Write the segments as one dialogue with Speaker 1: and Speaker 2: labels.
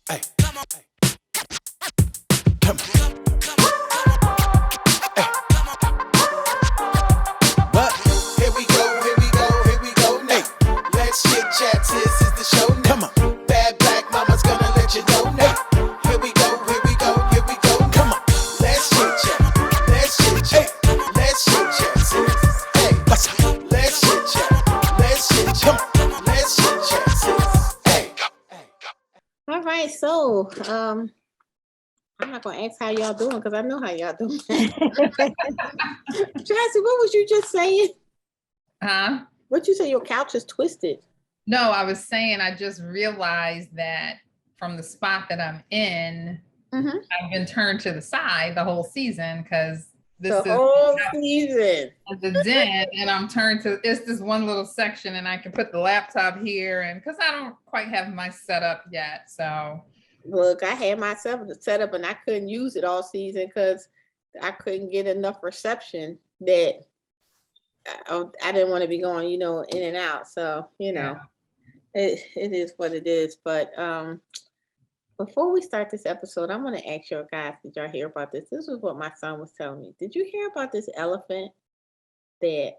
Speaker 1: Hey, come on. Come on. Hey. What? Here we go, here we go, here we go now. Hey. Let's chit chat, this is the show now. Come on. Bad black mama's gonna let you know now. Hey. Here we go, here we go, here we go now. Come on. Let's chit chat, let's chit chat, hey. Let's chit chat, sis. Hey, what's up? Let's chit chat, let's chit chat, let's chit chat, sis. Hey.
Speaker 2: All right, so I'm not gonna ask how y'all doing because I know how y'all doing. Chassie, what was you just saying?
Speaker 3: Huh?
Speaker 2: What you say? Your couch is twisted.
Speaker 3: No, I was saying I just realized that from the spot that I'm in, I've been turned to the side the whole season because this
Speaker 2: The
Speaker 3: is
Speaker 2: whole season.
Speaker 3: the den, and I'm turned to it's this one little section, and I can put the laptop here, and because I don't quite have my setup yet, so.
Speaker 2: Look, I had myself set up and I couldn't use it all season because I couldn't get enough reception that I didn't want to be going, in and out. So, it is what it is. But before we start this episode, I'm going to ask you guys, did y'all hear about this? This is what my son was telling me. Did you hear about this elephant that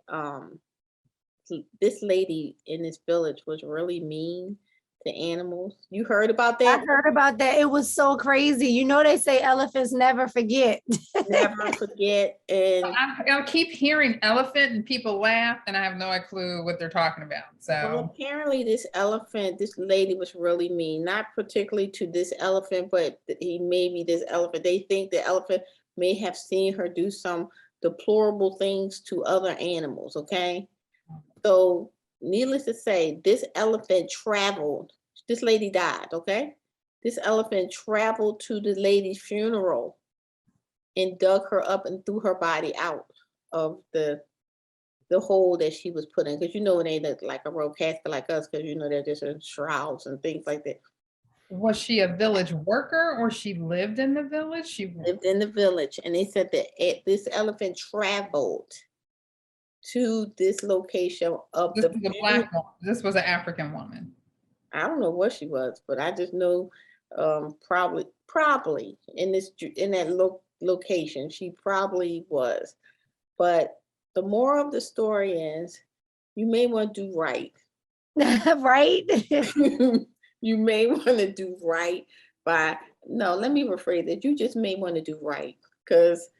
Speaker 2: this lady in this village was really mean to animals? You heard about that?
Speaker 4: I heard about that. It was so crazy. You know, they say elephants never forget.
Speaker 2: Never forget. And
Speaker 3: I keep hearing elephant and people laugh, and I have no clue what they're talking about.
Speaker 2: well,
Speaker 3: So
Speaker 2: apparently this lady was really mean, not particularly to this elephant, but this elephant. They think the elephant may have seen her do some deplorable things to other animals, okay? So needless to say, this elephant traveled. This lady died, okay? This elephant traveled to the lady's funeral and dug her up and threw her body out of the hole that she was put in. Because it ain't like a real casket like us, because they're just in shrouds and things like that.
Speaker 3: was she a village worker or she lived in the village? She
Speaker 2: lived in the village, and they said that this elephant traveled to this location of
Speaker 3: this was a black woman. This was an African woman.
Speaker 2: I don't know what she was, but I just know probably in that location she probably was. But the moral of the story is you may want to do right.
Speaker 4: Right?
Speaker 2: You may want to do right let me rephrase it. You just may want to do right because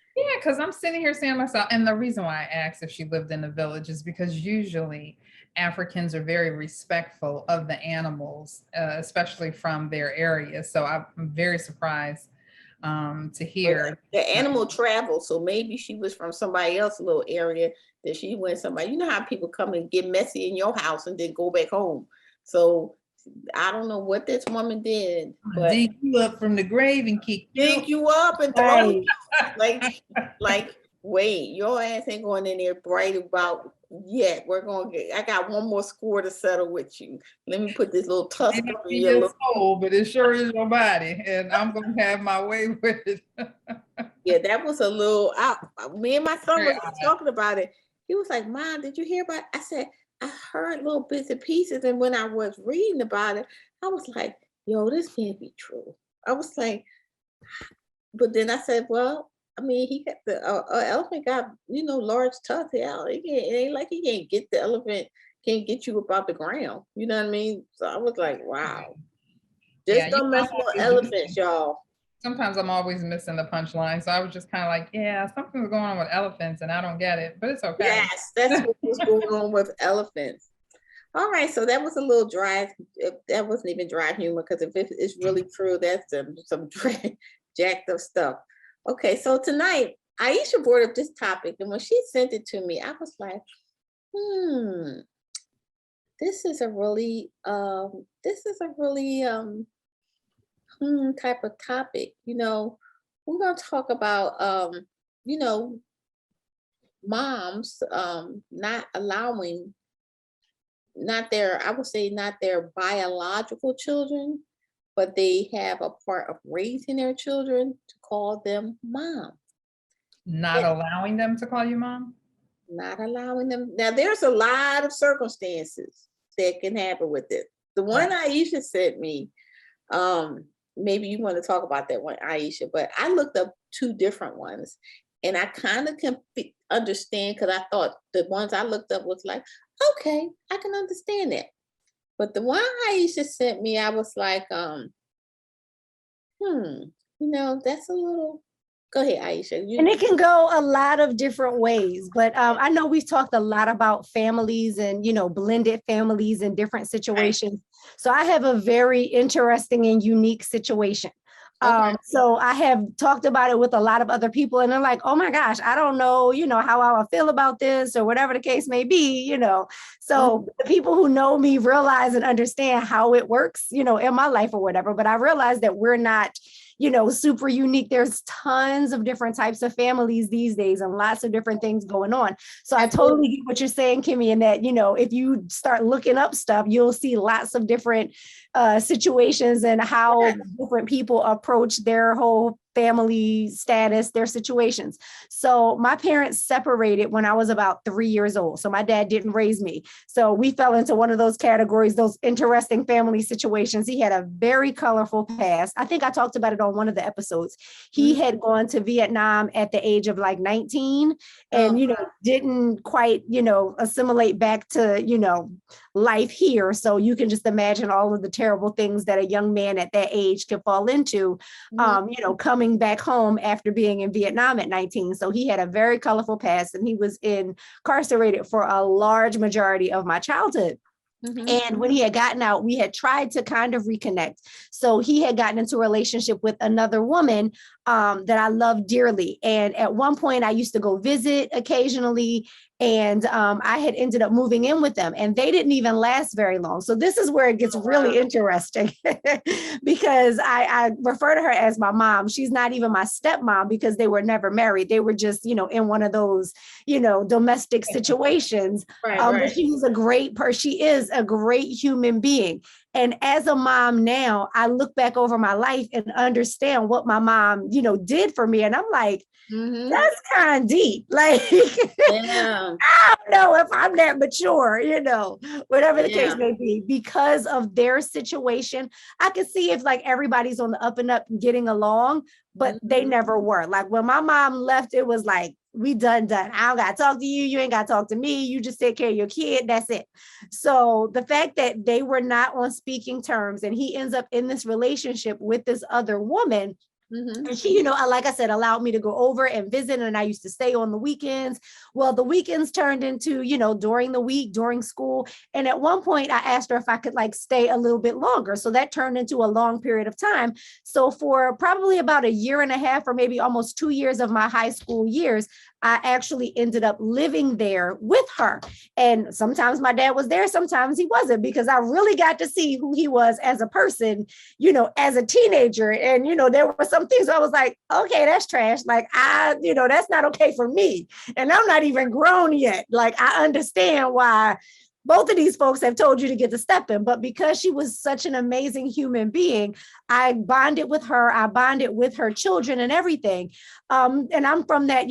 Speaker 3: I'm sitting here saying to myself, and the reason why I asked if she lived in the village is because usually Africans are very respectful of the animals, especially from their area. So I'm very surprised to hear
Speaker 2: the animal travel. So maybe she was from somebody else's little area that she went somebody. You know how people come and get messy in your house and then go back home. So I don't know what this woman did, but
Speaker 3: dig you up from the grave and kick
Speaker 2: you up and throw you like wait, your ass ain't going in there bright about yet. I got one more score to settle with you. Let me put this little tusk up in your
Speaker 3: soul, but it sure is your body, and I'm gonna have my way with it.
Speaker 2: Yeah, that was a little. Me and my son was talking about it. He was like, "Mom, did you hear about it?" I said, "I heard little bits and pieces," and when I was reading about it, I was like, "Yo, this can't be true." I was like, but then I said, "Well, I mean, he got the elephant got large tusks. Yeah, it ain't like he can't get the elephant can't get you up out the ground. You know what I mean?" So I was like, "Wow, just don't mess with elephants, y'all."
Speaker 3: Sometimes I'm always missing the punchline, so I was just kind of like, "Yeah, something's going on with elephants, and I don't get it, but it's okay."
Speaker 2: Yes, that's what was going on with elephants. All right, so that was a little dry. That wasn't even dry humor because if it's really true, that's some jacked up stuff. Okay, so tonight Aisha brought up this topic, and when she sent it to me, I was like, this is a really type of topic. We're gonna talk about moms not allowing not their biological children, but they have a part of raising their children to call them mom.
Speaker 3: Not allowing them to call you mom?
Speaker 2: Not allowing them. Now, there's a lot of circumstances that can happen with it. The one Aisha sent me, maybe you want to talk about that one, Aisha, but I looked up two different ones and I kind of can understand because I thought the ones I looked up was like, okay, I can understand that. But the one Aisha sent me, I was like, that's a little. Go ahead, Aisha.
Speaker 4: And it can go a lot of different ways, but I know we've talked a lot about families and, blended families in different situations. So I have a very interesting and unique situation.
Speaker 2: Okay.
Speaker 4: So I have talked about it with a lot of other people and they're like, oh my gosh, I don't know, how I would feel about this or whatever the case may be, So the people who know me realize and understand how it works, in my life or whatever. But I realize that we're not, super unique. There's tons of different types of families these days and lots of different things going on. So I totally get what you're saying, Kimmy, and that, if you start looking up stuff, you'll see lots of different situations and how different people approach their whole family status, their situations. So my parents separated when I was about 3 years old. So my dad didn't raise me. So we fell into one of those categories, those interesting family situations. He had a very colorful past. I think I talked about it on one of the episodes. He had gone to Vietnam at the age of like 19 and, didn't quite, assimilate back to, life here. So you can just imagine all of the terrible things that a young man at that age could fall into, coming back home after being in Vietnam at 19. So he had a very colorful past and he was incarcerated for a large majority of my childhood. And when he had gotten out, we had tried to kind of reconnect. So he had gotten into a relationship with another woman that I loved dearly. And at one point I used to go visit occasionally. And I had ended up moving in with them and they didn't even last very long. So this is where it gets really interesting because I refer to her as my mom. She's not even my stepmom because they were never married. They were just, in one of those, domestic situations. But she was a great person. She is a great human being. And as a mom now, I look back over my life and understand what my mom, did for me. And I'm like, that's kind of deep. Like, I don't know if I'm that mature, whatever the case may be, because of their situation. I can see if like everybody's on the up and up and getting along, but they never were. Like when my mom left, it was like, we done. I don't got to talk to you. You ain't got to talk to me. You just take care of your kid. That's it. So the fact that they were not on speaking terms and he ends up in this relationship with this other woman. And she, like I said, allowed me to go over and visit. And I used to stay on the weekends. Well, the weekends turned into, during the week, during school. And at one point I asked her if I could like stay a little bit longer. So that turned into a long period of time. So for probably about a year and a half or maybe almost 2 years of my high school years, I actually ended up living there with her. And sometimes my dad was there, sometimes he wasn't, because I really got to see who he was as a person, as a teenager. And, there were some things I was like, okay, that's trash. Like, that's not okay for me. And I'm not even grown yet. Like, I understand why both of these folks have told you to get the step in, but because she was such an amazing human being, I bonded with her. I bonded with her children and everything. And I'm from that,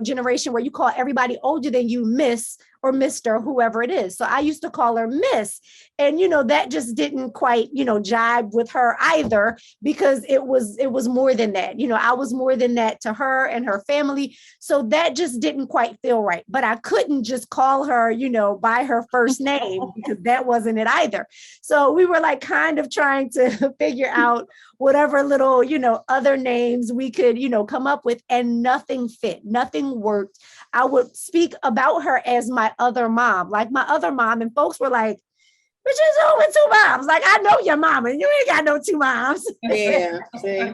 Speaker 4: generation where you call everybody older than you Miss or Mr. whoever it is. So I used to call her Miss. And, that just didn't quite, jibe with her either, because it was more than that. I was more than that to her and her family. So that just didn't quite feel right. But I couldn't just call her, by her first name, because that wasn't it either. So we were like kind of trying to figure out whatever little, other names we could, come up with, and nothing fit, nothing worked. I would speak about her as my other mom, like my other mom, and folks were like, but she's over 2 moms. Like, I know your mama. You ain't got no 2 moms.
Speaker 2: Yeah. See?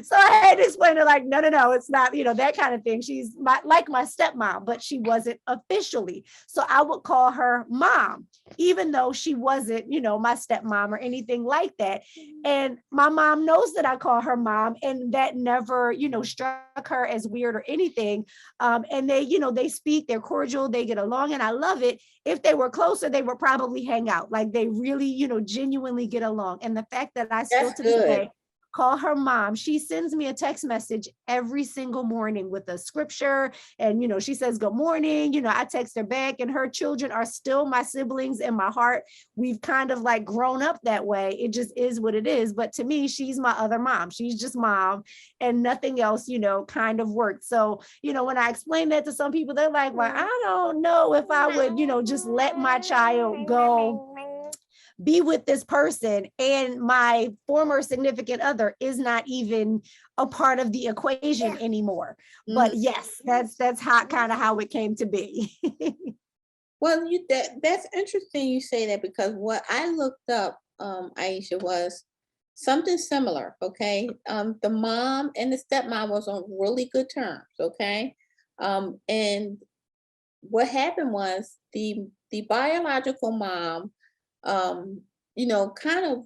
Speaker 4: So I had to explain to like, no, it's not, that kind of thing. She's like my stepmom, but she wasn't officially. So I would call her mom, even though she wasn't, my stepmom or anything like that. And my mom knows that I call her mom, and that never, struck her as weird or anything. And they, they speak, they're cordial, they get along, and I love it. If they were closer, they would probably hang out. Like they really, genuinely get along. And the fact that I still to this day call her mom. She sends me a text message every single morning with a scripture. And, she says, good morning. I text her back, and her children are still my siblings in my heart. We've kind of like grown up that way. It just is what it is. But to me, she's my other mom. She's just mom, and nothing else, kind of worked. So, when I explain that to some people, they're like, well, I don't know if I would, just let my child go be with this person, and my former significant other is not even a part of the equation anymore. But yes, that's how it came to be.
Speaker 2: Well, that's interesting you say that, because what I looked up, Aisha, was something similar. Okay. The mom and the stepmom was on really good terms. Okay. And what happened was the biological mom, kind of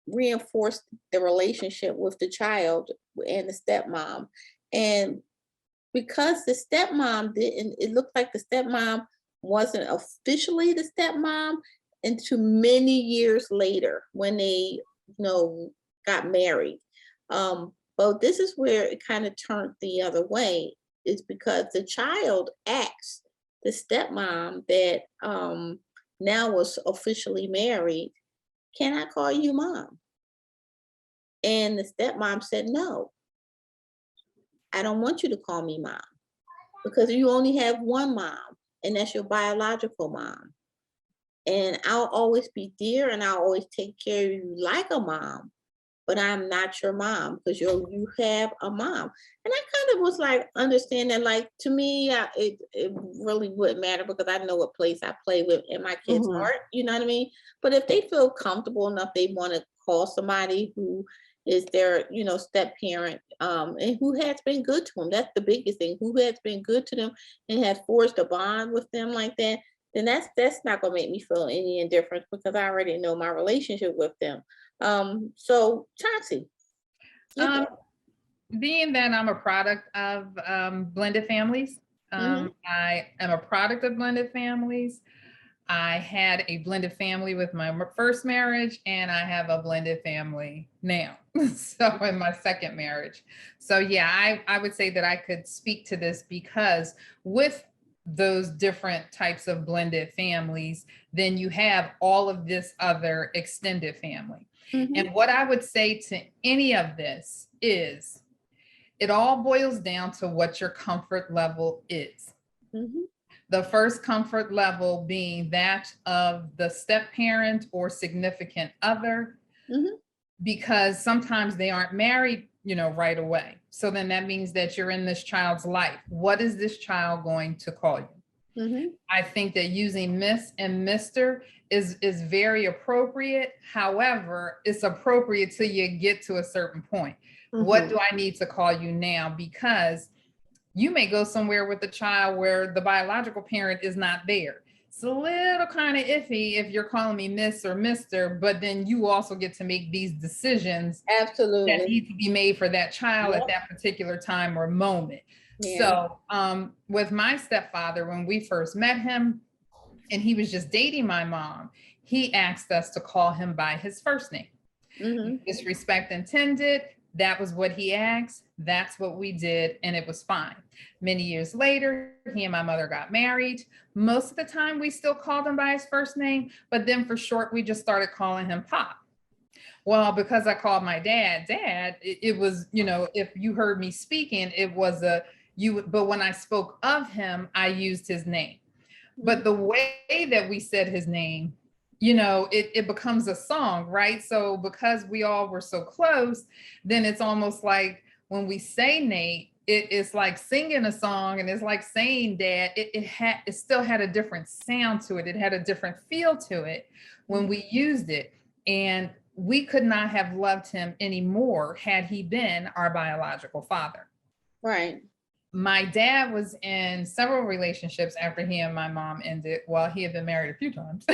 Speaker 2: reinforced the relationship with the child and the stepmom. And because the stepmom didn't, it looked like the stepmom wasn't officially the stepmom until many years later when they, got married. But this is where it kind of turned the other way, is because the child asked the stepmom that now was officially married, can I call you mom? And the stepmom said, no, I don't want you to call me mom, because you only have one mom, and that's your biological mom. And I'll always be dear, and I'll always take care of you like a mom, but I'm not your mom, because you have a mom. And I kind of was like, understand that, like, to me, it really wouldn't matter, because I know what place I play with in my kids' heart, you know what I mean? But if they feel comfortable enough, they want to call somebody who is their, step parent, and who has been good to them. That's the biggest thing. Who has been good to them and has forged a bond with them like that, then that's not gonna make me feel any indifference, because I already know my relationship with them. So Chauncey,
Speaker 3: Being that I'm a product of blended families, I am a product of blended families. I had a blended family with my first marriage, and I have a blended family now. So in my second marriage. So yeah, I would say that I could speak to this, because with those different types of blended families, then you have all of this other extended family. And what I would say to any of this is, it all boils down to what your comfort level is. The first comfort level being that of the step parent or significant other, because sometimes they aren't married, right away. So then that means that you're in this child's life. What is this child going to call you? I think that using Miss and Mr. is very appropriate. However, it's appropriate till you get to a certain point. What do I need to call you now? Because you may go somewhere with the child where the biological parent is not there. It's a little kind of iffy if you're calling me Miss or Mr., but then you also get to make these decisions
Speaker 2: absolutely
Speaker 3: that need to be made for that child at that particular time or moment. So with my stepfather, when we first met him and he was just dating my mom, he asked us to call him by his first name. Disrespect intended. That was what he asked. That's what we did. And it was fine. Many years later, he and my mother got married. Most of the time we still called him by his first name, but then for short, we just started calling him Pop. Well, because I called my dad, it was, if you heard me speaking, it was but when I spoke of him, I used his name. But the way that we said his name, it becomes a song, right? So because we all were so close, then it's almost like when we say Nate, it's like singing a song, and it's like saying Dad. It still had a different sound to it. It had a different feel to it when we used it. And we could not have loved him anymore had he been our biological father.
Speaker 2: Right.
Speaker 3: My dad was in several relationships after he and my mom ended. Well, he had been married a few times.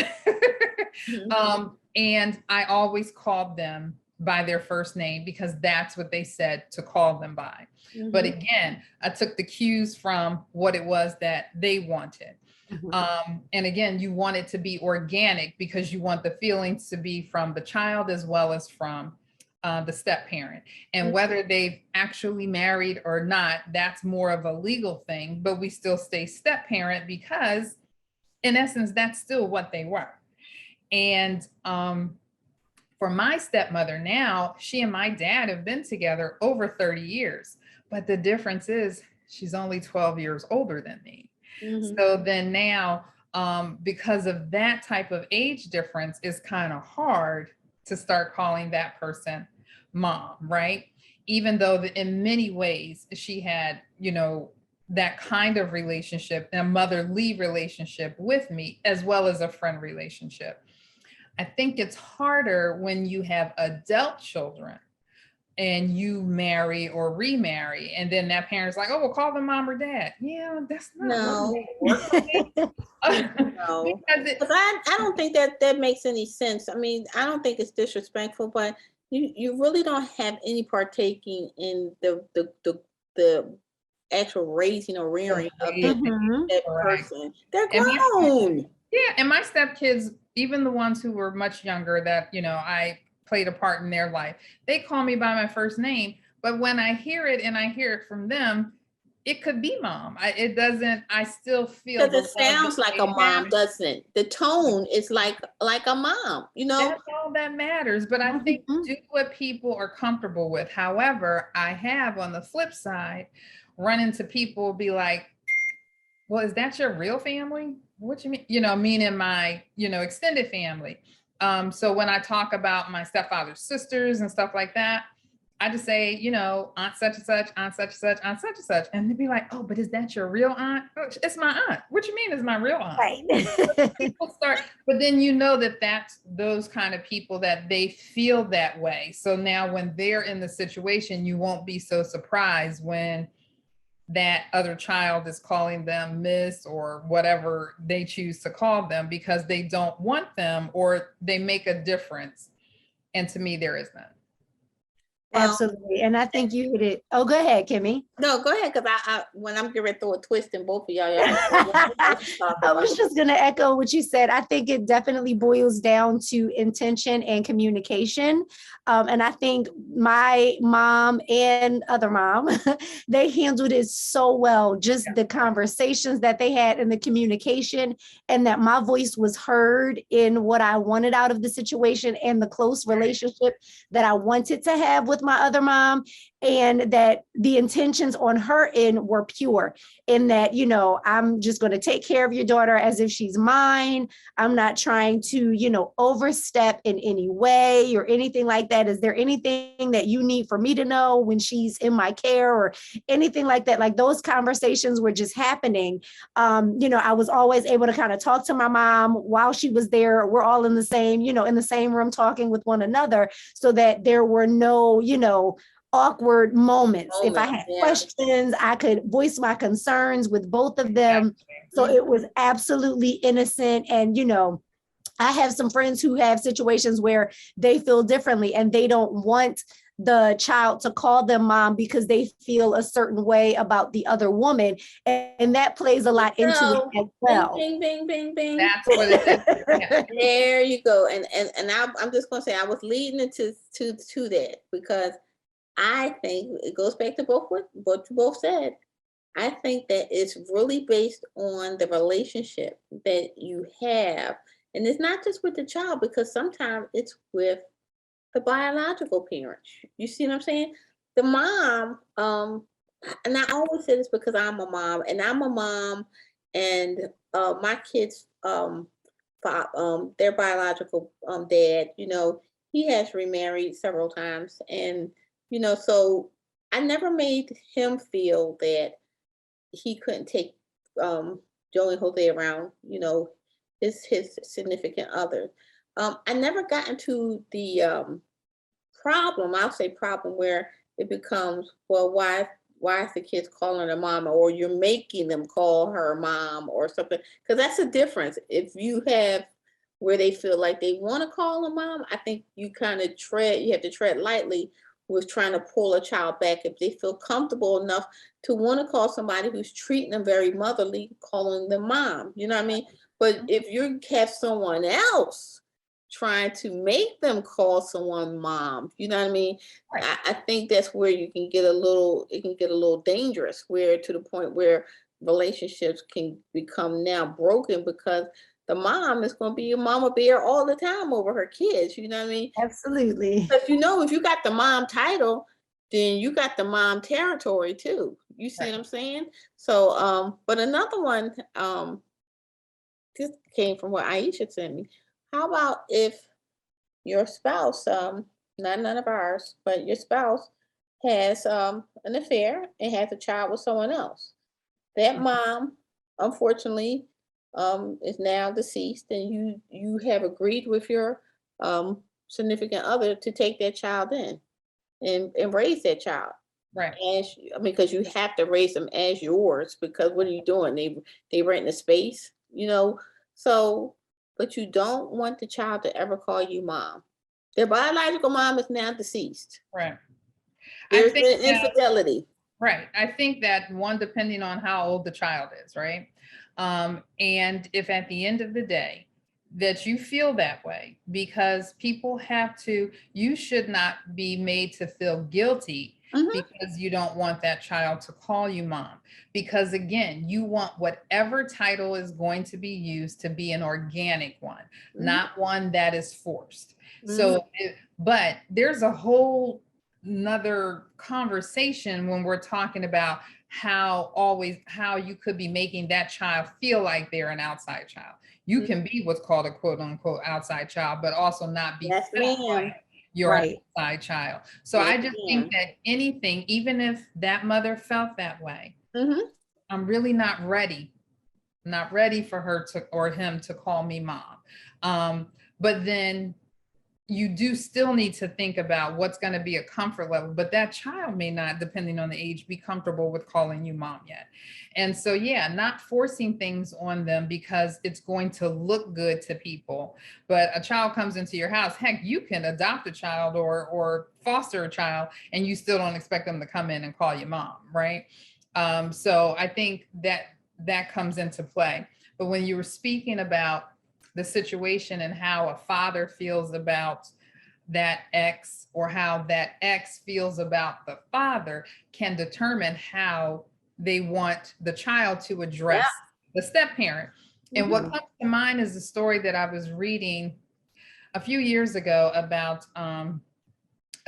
Speaker 3: And I always called them by their first name, because that's what they said to call them by. But again, I took the cues from what it was that they wanted. And again, you want it to be organic, because you want the feelings to be from the child as well as from the step parent. And whether they've actually married or not, that's more of a legal thing, but we still stay step parent because in essence, that's still what they were. And for my stepmother now, she and my dad have been together over 30 years. But the difference is she's only 12 years older than me. So then now, because of that type of age difference, it's kind of hard to start calling that person mom, right? Even though in many ways she had, that kind of relationship, a motherly relationship with me, as well as a friend relationship. I think it's harder when you have adult children and you marry or remarry, and then that parent's like, oh, we'll call them mom or dad. Yeah, that's not really working.
Speaker 2: No, because I don't think that makes any sense. I mean, I don't think it's disrespectful, but you really don't have any partaking in the actual raising or rearing of that person. They're grown.
Speaker 3: Yeah, and my stepkids, even the ones who were much younger that, I played a part in their life, they call me by my first name. But when I hear it and I hear it from them, it could be mom. I still feel.
Speaker 2: Because it sounds like a mom, doesn't it? The tone is like a mom,
Speaker 3: That's all that matters. But I think do what people are comfortable with. However, I have on the flip side, run into people be like, well, is that your real family? What you mean? Meaning my, extended family. So when I talk about my stepfather's sisters and stuff like that, I just say, aunt such and such, aunt such and such, aunt such and such. And they'd be like, oh, but is that your real aunt? Oh, it's my aunt. What you mean is my real aunt?
Speaker 4: Right.
Speaker 3: People start, but then that's those kind of people that they feel that way. So now when they're in the situation, you won't be so surprised when that other child is calling them miss or whatever they choose to call them, because they don't want them or they make a difference. And to me, there is none.
Speaker 4: Absolutely. And I think you hit it. Oh, go ahead, Kimmy.
Speaker 2: No, go ahead. Because I when I'm going to throw a twist in both of y'all.
Speaker 4: I was just going to echo what you said. I think it definitely boils down to intention and communication. And I think my mom and other mom, they handled it so well. Just the conversations that they had and the communication, and that my voice was heard in what I wanted out of the situation and the close relationship that I wanted to have with my other mom, and that the intentions on her end were pure, in that, I'm just going to take care of your daughter as if she's mine. I'm not trying to, overstep in any way or anything like that. Is there anything that you need for me to know when she's in my care or anything like that? Like, those conversations were just happening. I was always able to kind of talk to my mom while she was there. We're all in the same, in the same room talking with one another, so that there were no, awkward moments. If I had questions, I could voice my concerns with both of them. So it was absolutely innocent. And, I have some friends who have situations where they feel differently and they don't want the child to call them mom because they feel a certain way about the other woman. And that plays a lot into it as well.
Speaker 2: Bing, bing, bing, bing.
Speaker 3: That's what it is. Yeah.
Speaker 2: There you go. And I'm just going to say, I was leading into to that, because I think it goes back to what you both said. I think that it's really based on the relationship that you have. And it's not just with the child, because sometimes it's with the biological parent. You see what I'm saying? The mom, and I always say this because I'm a mom, and my kids, their biological dad, he has remarried several times, and so I never made him feel that he couldn't take Joe and Jose around, his significant other. I never got into the problem, I'll say problem, where it becomes, well, why is the kids calling her mom, or you're making them call her mom or something? Because that's a difference. If you have where they feel like they want to call a mom, I think you have to tread lightly with trying to pull a child back. If they feel comfortable enough to want to call somebody who's treating them very motherly, calling them mom, you know what I mean? But if you have someone else trying to make them call someone mom. You know what I mean?
Speaker 3: Right.
Speaker 2: I think that's where you can get it can get a little dangerous, where to the point where relationships can become now broken because the mom is going to be a mama bear all the time over her kids. You know what I mean?
Speaker 4: Absolutely.
Speaker 2: Because if you got the mom title, then you got the mom territory too. You see
Speaker 3: Right.
Speaker 2: what I'm saying? So, but another one, this came from what Aisha sent me. How about if your spouse, not none of ours, but your spouse has an affair and has a child with someone else? That mom, unfortunately, is now deceased, and you have agreed with your significant other to take that child in and raise that child
Speaker 3: Right.
Speaker 2: because you have to raise them as yours, because what are you doing? They rent a space, you know. So, but you don't want the child to ever call you mom. Their biological mom is now deceased.
Speaker 3: Right. I
Speaker 2: There's
Speaker 3: think
Speaker 2: been
Speaker 3: that,
Speaker 2: infidelity.
Speaker 3: right. I think that one, depending on how old the child is, right? And if at the end of the day that you feel that way, because you should not be made to feel guilty
Speaker 2: Mhm.
Speaker 3: because you don't want that child to call you mom. Because again, you want whatever title is going to be used to be an organic one,
Speaker 2: Mhm.
Speaker 3: not one that is forced.
Speaker 2: Mhm.
Speaker 3: So, but there's a whole another conversation when we're talking about how you could be making that child feel like they're an outside child. You can be what's called a quote unquote outside child, but also not be
Speaker 2: Yes,
Speaker 3: felt
Speaker 2: ma'am.
Speaker 3: like you're an
Speaker 4: Right.
Speaker 3: outside child. So
Speaker 2: Yes,
Speaker 3: I just think
Speaker 2: ma'am.
Speaker 3: that anything, even if that mother felt that way,
Speaker 2: Mhm.
Speaker 3: I'm really not ready for her to or him to call me mom. But then you do still need to think about what's going to be a comfort level, but that child may not, depending on the age, be comfortable with calling you mom yet. And so, yeah, not forcing things on them because it's going to look good to people. But a child comes into your house, heck, you can adopt a child or foster a child, and you still don't expect them to come in and call you mom, right? So I think that comes into play. But when you were speaking about the situation and how a father feels about that ex or how that ex feels about the father can determine how they want the child to address the step parent. And what comes to mind is the story that I was reading a few years ago about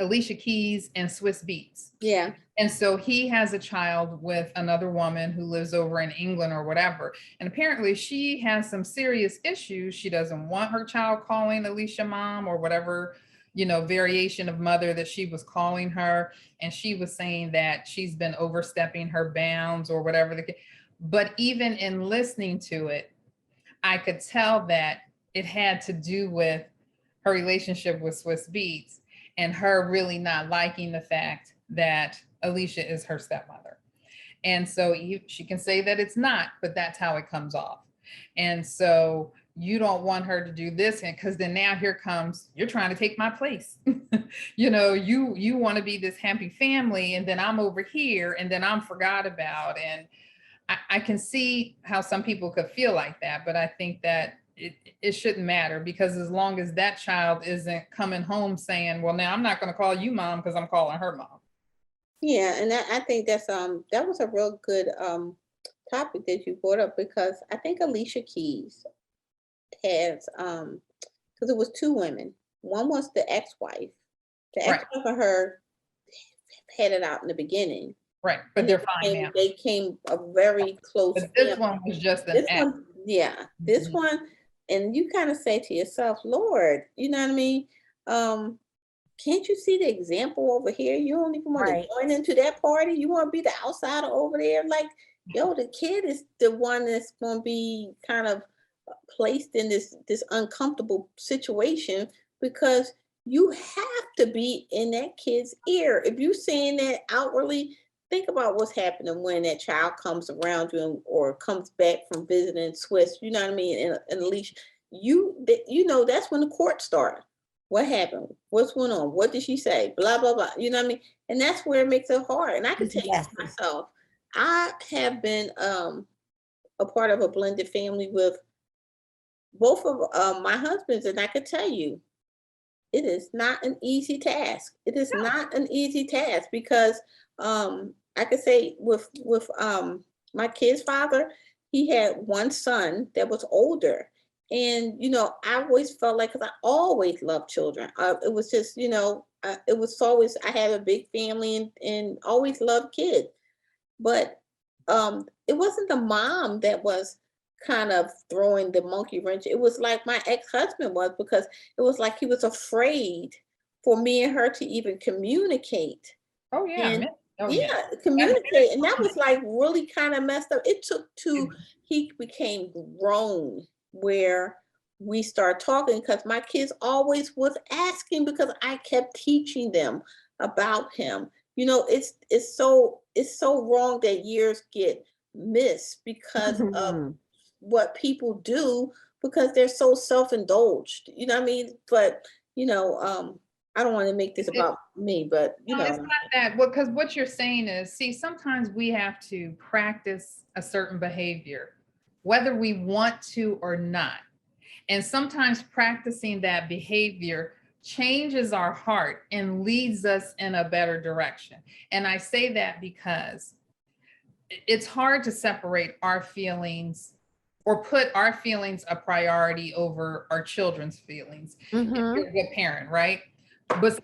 Speaker 3: Alicia Keys and Swiss Beats.
Speaker 2: Yeah.
Speaker 3: And so he has a child with another woman who lives over in England or whatever. And apparently she has some serious issues. She doesn't want her child calling Alicia mom or whatever, variation of mother that she was calling her. And she was saying that she's been overstepping her bounds or whatever. But even in listening to it, I could tell that it had to do with her relationship with Swiss Beats and her really not liking the fact that Alicia is her stepmother. And so she can say that it's not, but that's how it comes off. And so you don't want her to do this, and because then now here comes, you're trying to take my place. You want to be this happy family, and then I'm over here, and then I'm forgot about. And I can see how some people could feel like that, but I think that it shouldn't matter, because as long as that child isn't coming home saying, well, now I'm not going to call you mom because I'm calling her mom.
Speaker 2: Yeah, and I think that was a real good topic that you brought up, because I think Alicia Keys has because it was two women. One was the ex-wife. The
Speaker 3: Right.
Speaker 2: ex-wife of her had it out in the beginning.
Speaker 3: Right, but they're fine now.
Speaker 2: They came a very close
Speaker 3: But this
Speaker 2: family.
Speaker 3: one was just an
Speaker 2: This
Speaker 3: ex.
Speaker 2: one, yeah, this
Speaker 3: Mhm.
Speaker 2: one, and you kind of say to yourself, Lord, you know what I mean? Can't you see the example over here? You don't even want
Speaker 4: Right.
Speaker 2: to join into that party. You want to be the outsider over there. Like, yo, the kid is the one that's going to be kind of placed in this uncomfortable situation, because you have to be in that kid's ear. If you're saying that outwardly, think about what's happening when that child comes around you or comes back from visiting Swiss. You know what I mean? And Alicia, that's when the court started. What happened? What's going on? What did she say? Blah blah blah. You know what I mean? And that's where it makes it hard. And I can tell you
Speaker 4: Yes.
Speaker 2: myself, I have been a part of a blended family with both of my husbands, and I could tell you, it is not an easy task. It is not an easy task because I could say with my kid's father, he had one son that was older. And, I always felt like, because I always loved children. It was just, it was always, I had a big family and always loved kids. But it wasn't the mom that was kind of throwing the monkey wrench. It was like my ex-husband was, because it was like he was afraid for me and her to even communicate.
Speaker 3: Oh yeah.
Speaker 2: And
Speaker 3: Oh yeah.
Speaker 2: communicate. And that was like really kind of messed up. It took he became grown where we start talking, because my kids always was asking, because I kept teaching them about him. It's so wrong that years get missed because of what people do, because they're so self-indulged. You know what I mean? But I don't want to make this about me, but
Speaker 3: No, it's not that. Well, because what you're saying is, see, sometimes we have to practice a certain behavior, whether we want to or not. And sometimes practicing that behavior changes our heart and leads us in a better direction. And I say that because it's hard to separate our feelings or put our feelings a priority over our children's feelings. If you're a good parent, right? But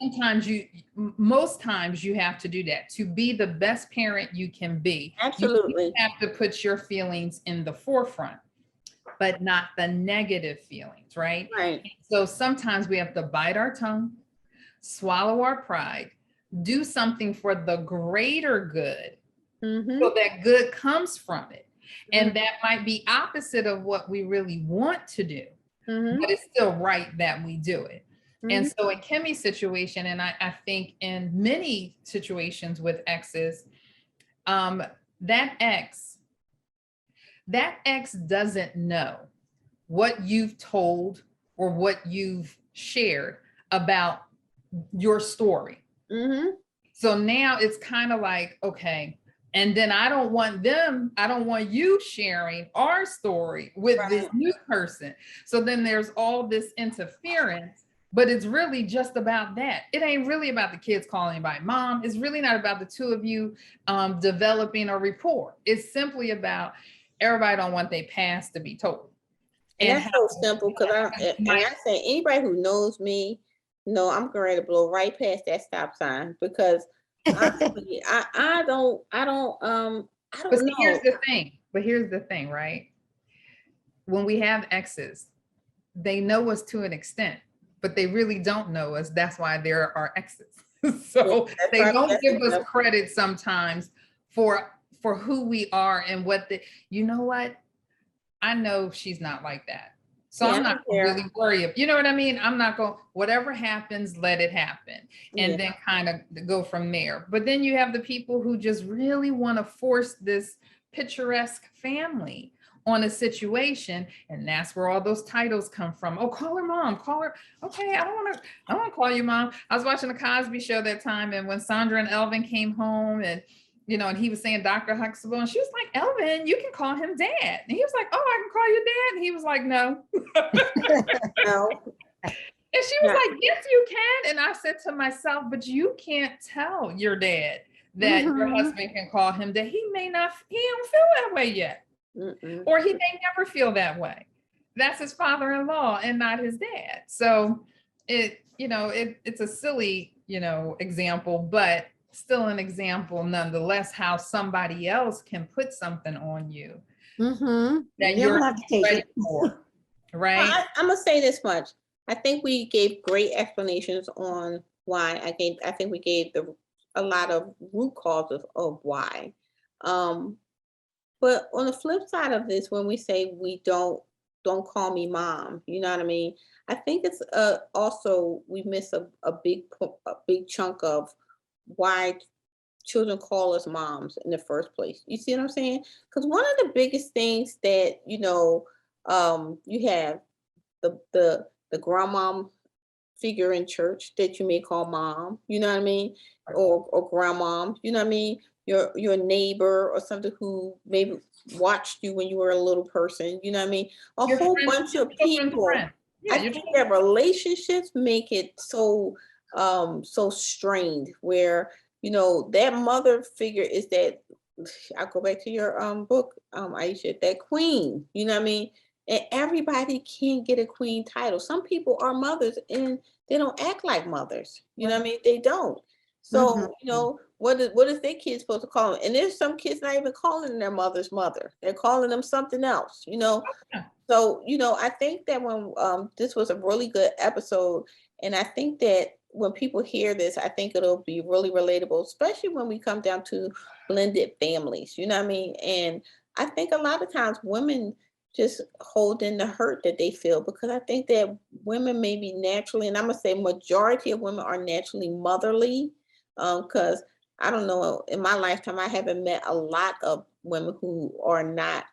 Speaker 3: most times you have to do that to be the best parent you can be.
Speaker 2: Absolutely.
Speaker 3: You have to put your feelings in the forefront, but not the negative feelings, right?
Speaker 2: Right.
Speaker 3: So sometimes we have to bite our tongue, swallow our pride, do something for the greater good, so that good comes from it. And that might be opposite of what we really want to do, but it's still right that we do it. And so in Kimmy's situation, and I think in many situations with exes, that ex doesn't know what you've told or what you've shared about your story. So now it's kind of like, okay, and then I don't want you sharing our story with this new person. So then there's all this interference, but it's really just about that. It ain't really about the kids calling by mom. It's really not about the two of you developing a rapport. It's simply about everybody don't want their past to be told.
Speaker 2: And that's so simple, because I say anybody who knows me, I'm going to blow right past that stop sign, because honestly, I don't know.
Speaker 3: Here's the thing, right? When we have exes, they know us to an extent, but they really don't know us. That's why they're our exes. So they don't give us credit sometimes for who we are and what you know what? I know she's not like that. So I'm not really worried. You know what I mean? I'm not going, whatever happens, let it happen. And then kind of go from there. But then you have the people who just really want to force this picturesque family on a situation. And that's where all those titles come from. Oh, call her mom, call her. Okay, I don't want to call you mom. I was watching the Cosby Show that time. And when Sandra and Elvin came home and and he was saying Dr. Huxtable, and she was like, Elvin, you can call him dad. And he was like, oh, I can call you dad. And he was like, no.
Speaker 2: No.
Speaker 3: And she was like, yes, you can. And I said to myself, but you can't tell your dad that your husband can call him dad. He don't feel that way yet. Or he may never feel that way. That's his father-in-law and not his dad. So it's a silly, example, but still an example nonetheless, how somebody else can put something on you that you're not ready for, right?
Speaker 2: Well, I'm gonna say this much. I think we gave great explanations on why. I think we gave a lot of root causes of why. But on the flip side of this, when we say we don't call me mom, you know what I mean? I think it's also we miss a big chunk of why children call us moms in the first place. You see what I'm saying? Because one of the biggest things that you have the grandmom figure in church that you may call mom, you know what I mean, or grandmom, you know what I mean. your neighbor or something who maybe watched you when you were a little person, you know what I mean? A
Speaker 3: Your
Speaker 2: whole
Speaker 3: friend,
Speaker 2: bunch of
Speaker 3: children's
Speaker 2: people.
Speaker 3: friend. Yeah,
Speaker 2: I
Speaker 3: your
Speaker 2: think that relationships make it so so strained where, you know, that mother figure is that, I'll go back to your book, Aisha, that queen, you know what I mean? And everybody can't get a queen title. Some people are mothers and they don't act like mothers. You know what I mean? They don't. So,
Speaker 4: Mhm.
Speaker 2: you know, what is their kids supposed to call them? And there's some kids not even calling their mother's mother. They're calling them something else, you know.
Speaker 3: Yeah.
Speaker 2: So, you know, I think that when this was a really good episode, and I think that when people hear this, I think it'll be really relatable, especially when we come down to blended families, you know what I mean? And I think a lot of times women just hold in the hurt that they feel because I think that women may be naturally, and I'm gonna say majority of women are naturally motherly, because I don't know, in my lifetime, I haven't met a lot of women who are not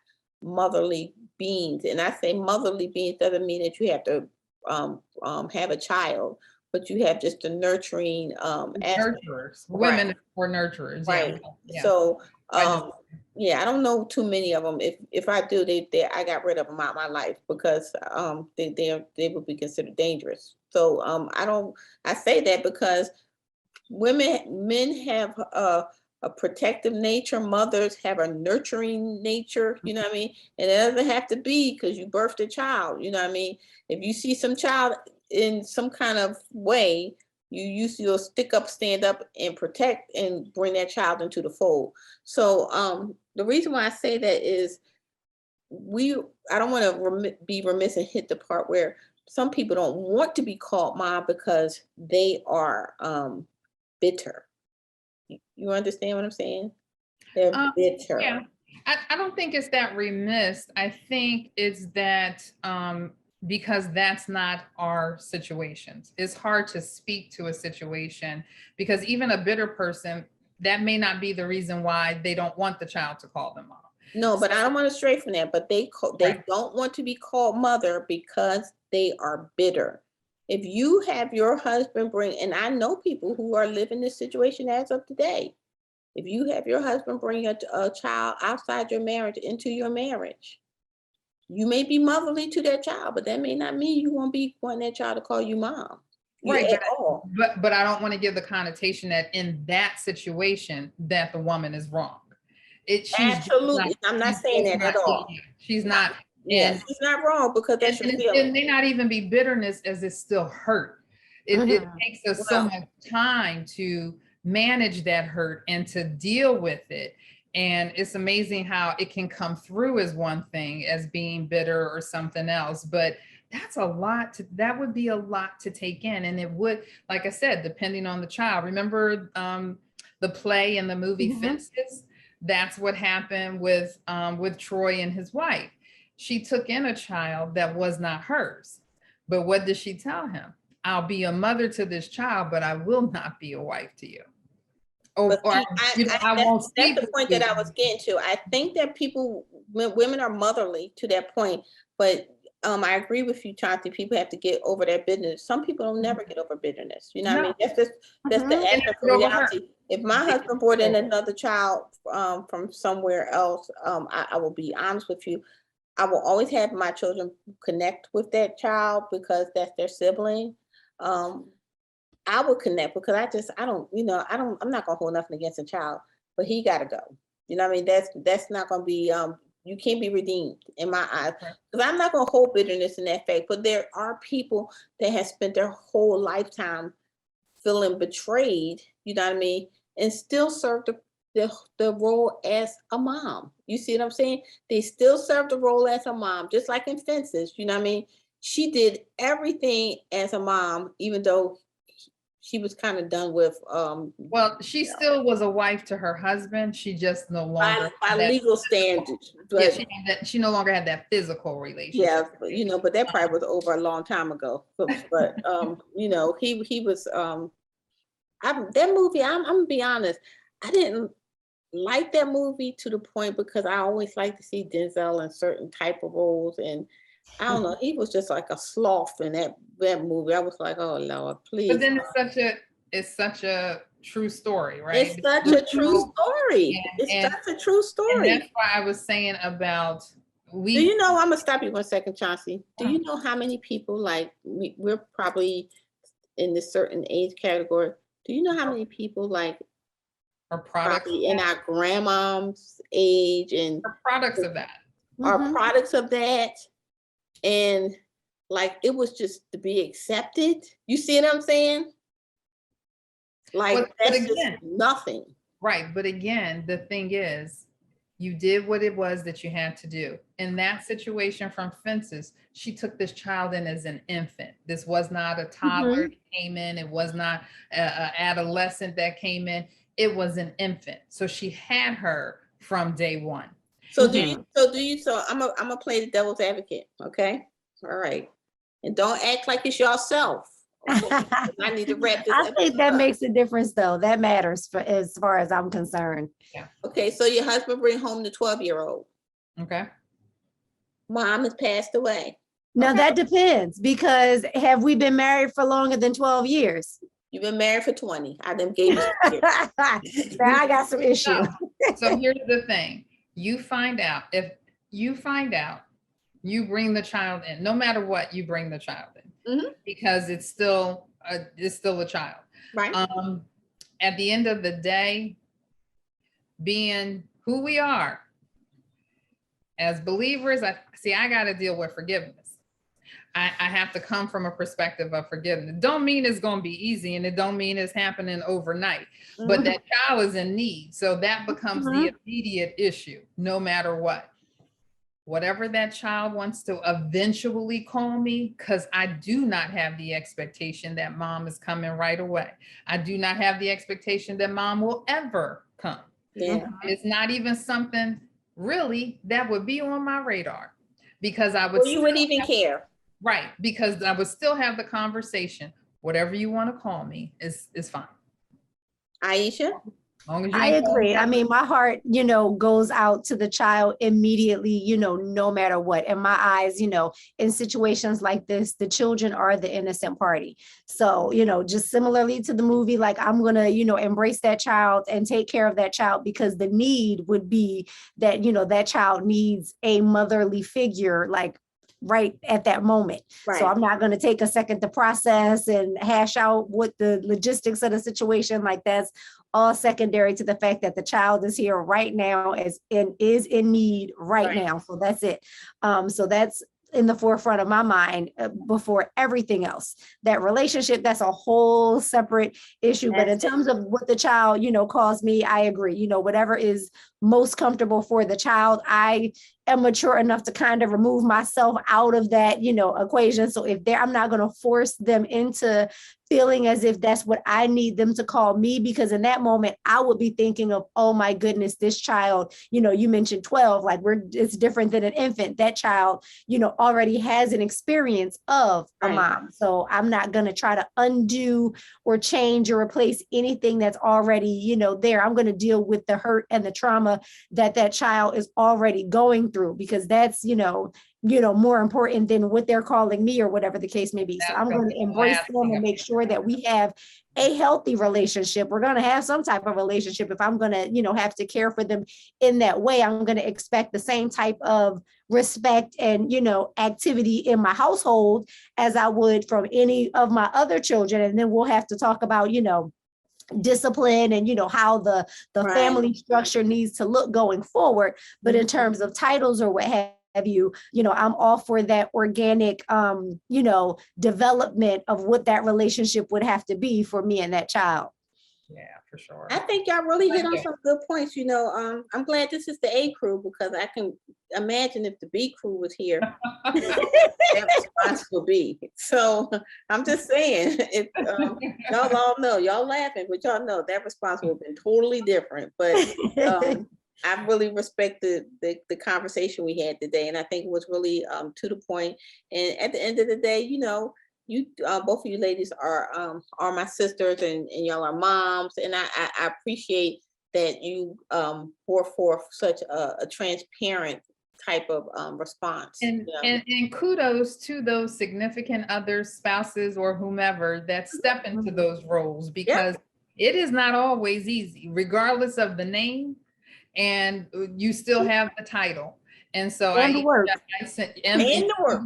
Speaker 2: motherly beings. And I say motherly beings doesn't mean that you have to have a child, but you have just the nurturing aspect.
Speaker 3: nurturers.
Speaker 2: Right.
Speaker 3: Women were nurturers.
Speaker 2: Right.
Speaker 3: Yeah.
Speaker 2: So
Speaker 3: I just-
Speaker 2: yeah, I don't know too many of them. If I do, they I got rid of them out my life because they would be considered dangerous. So I say that because men have a protective nature, mothers have a nurturing nature, you know what I mean? And it doesn't have to be because you birthed a child, you know what I mean? If you see some child in some kind of way, you use your stick up, stand up, and protect and bring that child into the fold. So the reason why I say that is I don't want to be remiss and hit the part where some people don't want to be called mom because they are bitter. You understand what I'm saying? They're bitter.
Speaker 3: Yeah. I don't think it's that remiss. I think it's that because that's not our situations. It's hard to speak to a situation because even a bitter person, that may not be the reason why they don't want the child to call them mom.
Speaker 2: No, but I don't want to stray from that. But they
Speaker 3: Right.
Speaker 2: don't want to be called mother because they are bitter. If you have your husband bring, and I know people who are living this situation as of today. If you have your husband bring a child outside your marriage into your marriage, you may be motherly to that child, but that may not mean you won't be wanting that child to call you mom.
Speaker 3: Right,
Speaker 2: At all.
Speaker 3: but I don't want to give the connotation that in that situation that the woman is wrong.
Speaker 2: Absolutely. I'm not saying that at all.
Speaker 3: She's not.
Speaker 2: Yes, she's not wrong because that's your feeling.
Speaker 3: It may not even be bitterness as it's still hurt. It
Speaker 4: Mhm.
Speaker 3: takes us so much time to manage that hurt and to deal with it. And it's amazing how it can come through as one thing, as being bitter or something else. But that would be a lot to take in. And it would, like I said, depending on the child. Remember the play and the movie
Speaker 4: Mhm.
Speaker 3: Fences? That's what happened with Troy and his wife. She took in a child that was not hers. But what did she tell him? I'll be a mother to this child, but I will not be a wife to you.
Speaker 2: But see,
Speaker 3: I won't
Speaker 2: that's
Speaker 3: sleep
Speaker 2: the
Speaker 3: with
Speaker 2: point
Speaker 3: you.
Speaker 2: that I was getting to. I think that women are motherly to that point, but I agree with you, Chauncey. People have to get over their bitterness. Some people don't never get over bitterness. You know what I mean? That's the
Speaker 4: Mhm.
Speaker 2: essence of reality. If my husband brought in another child from somewhere else, I will be honest with you. I will always have my children connect with that child because that's their sibling. I would connect because I don't, I'm not gonna hold nothing against a child, but he gotta go. You know what I mean? That's not gonna be you can't be redeemed in my eyes. Because I'm not gonna hold bitterness in that fact. But there are people that have spent their whole lifetime feeling betrayed, you know what I mean, and still serve the role as a mom. You see what I'm saying? They still serve the role as a mom, just like in Fences, you know what I mean? She did everything as a mom, even though she was kind of done with
Speaker 3: Well, she still was a wife to her husband. She just no longer
Speaker 2: by
Speaker 3: had that
Speaker 2: legal standards.
Speaker 3: yeah,
Speaker 2: But
Speaker 3: she no longer had that physical relationship.
Speaker 2: yeah, but that probably was over a long time ago. But he was that movie, I'm gonna be honest, I didn't like that movie to the point because I always like to see Denzel in certain type of roles, and I don't know, he was just like a sloth in that movie. I was like, oh Lord,
Speaker 3: But
Speaker 2: please.
Speaker 3: then it's such a true story, right?
Speaker 2: It's such a true story.
Speaker 3: And-
Speaker 2: It's
Speaker 3: and-
Speaker 2: such a true
Speaker 3: And
Speaker 2: story.
Speaker 3: that's why I was saying about
Speaker 2: Do you know, I'm gonna stop you 1 second, Chauncey. Do
Speaker 3: Uh-huh.
Speaker 2: you know how many people, like, we're probably in this certain age category. Do you know how many people, like,
Speaker 3: are products
Speaker 2: probably in our grandmom's age and
Speaker 3: are products of that.
Speaker 2: are
Speaker 4: Mhm.
Speaker 2: products of that? And like, it was just to be accepted. You see what I'm saying? Like,
Speaker 3: But
Speaker 2: that's
Speaker 3: again-
Speaker 2: just nothing.
Speaker 3: Right. But again, the thing is, you did what it was that you had to do. In that situation from Fences, she took this child in as an infant. This was not a toddler that came in. It was not an adolescent that came in. It was an infant. So she had her from day one.
Speaker 2: So so I'm gonna play the devil's advocate, okay? All right. And don't act like it's yourself. Okay? I need to wrap this
Speaker 4: I think that
Speaker 2: up.
Speaker 4: makes a difference though. That matters for as far as I'm concerned.
Speaker 2: Okay, so your husband bring home the 12-year-old.
Speaker 3: Okay.
Speaker 2: Mom has passed away.
Speaker 4: Now
Speaker 3: Okay.
Speaker 4: that depends, because have we been married for longer than 12 years?
Speaker 2: You've been married for 20. I done gave you some years.
Speaker 4: Now I got some issue.
Speaker 3: So here's the thing. You find out, you bring the child in, no matter what, you bring the child in because it's still a child.
Speaker 2: Right.
Speaker 3: At the end of the day, being who we are as believers, I got to deal with forgiveness. I have to come from a perspective of forgiveness. Don't mean it's going to be easy, and it don't mean it's happening overnight, but that child is in need. So that becomes the immediate issue, no matter what. Whatever that child wants to eventually call me, because I do not have the expectation that mom is coming right away. I do not have the expectation that mom will ever come.
Speaker 2: Yeah.
Speaker 3: It's not even something really that would be on my radar, because I would
Speaker 2: Well, you wouldn't even care.
Speaker 3: right, because I would still have the conversation. Whatever you want to call me is fine.
Speaker 2: Aisha?
Speaker 3: As long as you
Speaker 4: I
Speaker 3: ain't calling
Speaker 4: agree.
Speaker 3: me
Speaker 4: I mean, my heart, goes out to the child immediately, no matter what. In my eyes, in situations like this, the children are the innocent party. So, just similarly to the movie, like I'm going to, embrace that child and take care of that child, because the need would be that, that child needs a motherly figure, like right at that moment.
Speaker 2: Right.
Speaker 4: So I'm not going to take a second to process and hash out what the logistics of the situation, like that's all secondary to the fact that the child is here right now is in need right now. So that's it. So that's in the forefront of my mind before everything else. That relationship, that's a whole separate issue. But in terms of what the child, calls me, I agree. Whatever is most comfortable for the child. I am mature enough to kind of remove myself out of that, equation. So if I'm not going to force them into feeling as if that's what I need them to call me, because in that moment I would be thinking of, oh my goodness, this child, you mentioned 12, like it's different than an infant. That child, already has an experience of a mom. So I'm not going to try to undo or change or replace anything that's already, there. I'm going to deal with the hurt and the trauma that child is already going through, because that's, more important than what they're calling me or whatever the case may be. So I'm going to embrace them and make sure that we have a healthy relationship. We're going to have some type of relationship. If I'm going to, have to care for them in that way, I'm going to expect the same type of respect and, activity in my household as I would from any of my other children. And then we'll have to talk about, discipline and how the family structure needs to look going forward. But in terms of titles or what have you, I'm all for that organic development of what that relationship would have to be for me and that child.
Speaker 3: Yeah, for sure.
Speaker 2: I think y'all really hit on some good points. I'm glad this is the A crew, because I can imagine if the B crew was here, that response would be. So I'm just saying, y'all all know, y'all laughing, but y'all know that response would have been totally different. But I really respect the conversation we had today, and I think it was really to the point. And at the end of the day, you both of you ladies are my sisters, and y'all are moms, and I appreciate that you brought forth such a transparent type of response.
Speaker 3: And kudos to those significant others, spouses, or whomever that step into those roles, because It is not always easy, regardless of the name, and you still have the title. And so
Speaker 4: And the work.
Speaker 3: I sent
Speaker 2: And the work.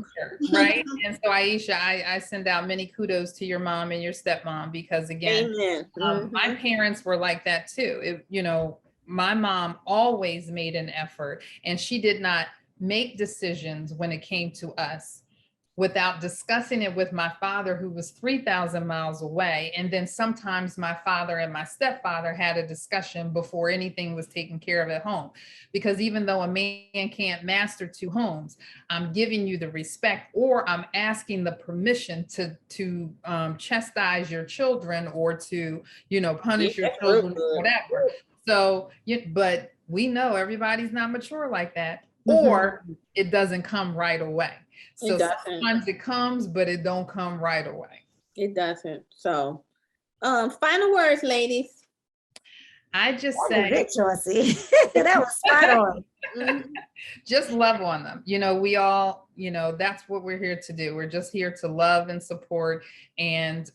Speaker 3: right. And so Aisha, I send out many kudos to your mom and your stepmom, because again,
Speaker 2: Amen.
Speaker 3: my parents were like that too. My mom always made an effort, and she did not make decisions when it came to us without discussing it with my father, who was 3,000 miles away. And then sometimes my father and my stepfather had a discussion before anything was taken care of at home. Because even though a man can't master two homes, I'm giving you the respect, or I'm asking the permission to chastise your children, or to, punish your children, whatever. So, but we know everybody's not mature like that, or it doesn't come right away. So sometimes it comes, but it don't come right away.
Speaker 2: It doesn't. So, final words, ladies.
Speaker 3: I just
Speaker 4: That
Speaker 3: say,
Speaker 4: was it, Chauncey. That was spot on.
Speaker 3: just love on them. We all, that's what we're here to do. We're just here to love and support, and,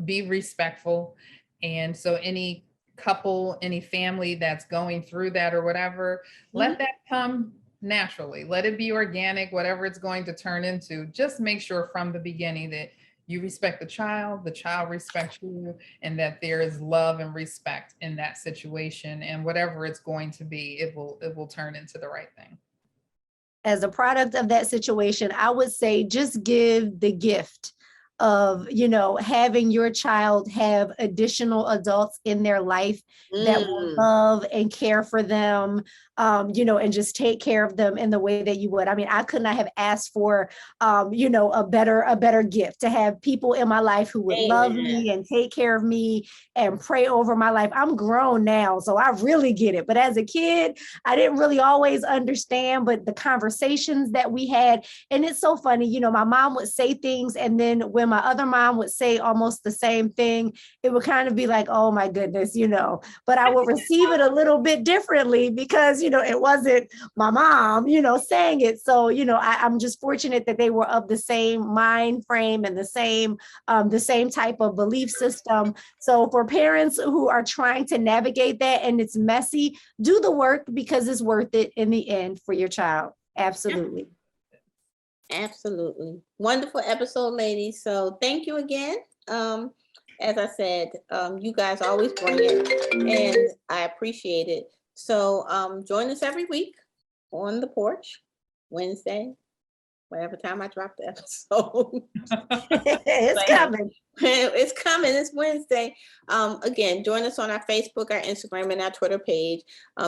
Speaker 3: be respectful. And so any couple, any family that's going through that or whatever, let that come naturally. Let it be organic, whatever it's going to turn into. Just make sure from the beginning that you respect the child respects you, and that there is love and respect in that situation. And whatever it's going to be, it will turn into the right thing.
Speaker 4: As a product of that situation, I would say just give the gift of, having your child have additional adults in their life that will love and care for them, and just take care of them in the way that you would. I mean, I could not have asked for, a better gift, to have people in my life who would love me and take care of me and pray over my life. I'm grown now, so I really get it. But as a kid, I didn't really always understand, but the conversations that we had, and it's so funny, my mom would say things, and then when my other mom would say almost the same thing, it would kind of be like, oh my goodness, but I would receive it a little bit differently, because, it wasn't my mom, saying it. So, I'm just fortunate that they were of the same mind frame and the same type of belief system. So for parents who are trying to navigate that and it's messy, do the work, because it's worth it in the end for your child. Absolutely.
Speaker 2: Absolutely. Wonderful episode, ladies. So thank you again. As I said, you guys always bring it, and I appreciate it. So join us every week on the porch, Wednesday, whatever time I drop the episode.
Speaker 4: It's coming.
Speaker 2: It's coming. It's Wednesday. Again, join us on our Facebook, our Instagram, and our Twitter page.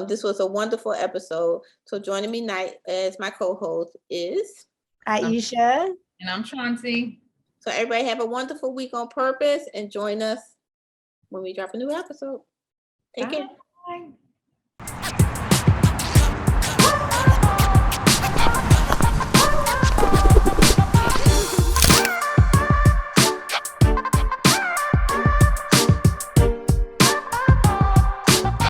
Speaker 2: This was a wonderful episode. So joining me tonight as my co-host is
Speaker 4: Aisha.
Speaker 3: And I'm Chauncey.
Speaker 2: So everybody have a wonderful week on purpose, and join us when we drop a new episode. Take care.
Speaker 3: Bye.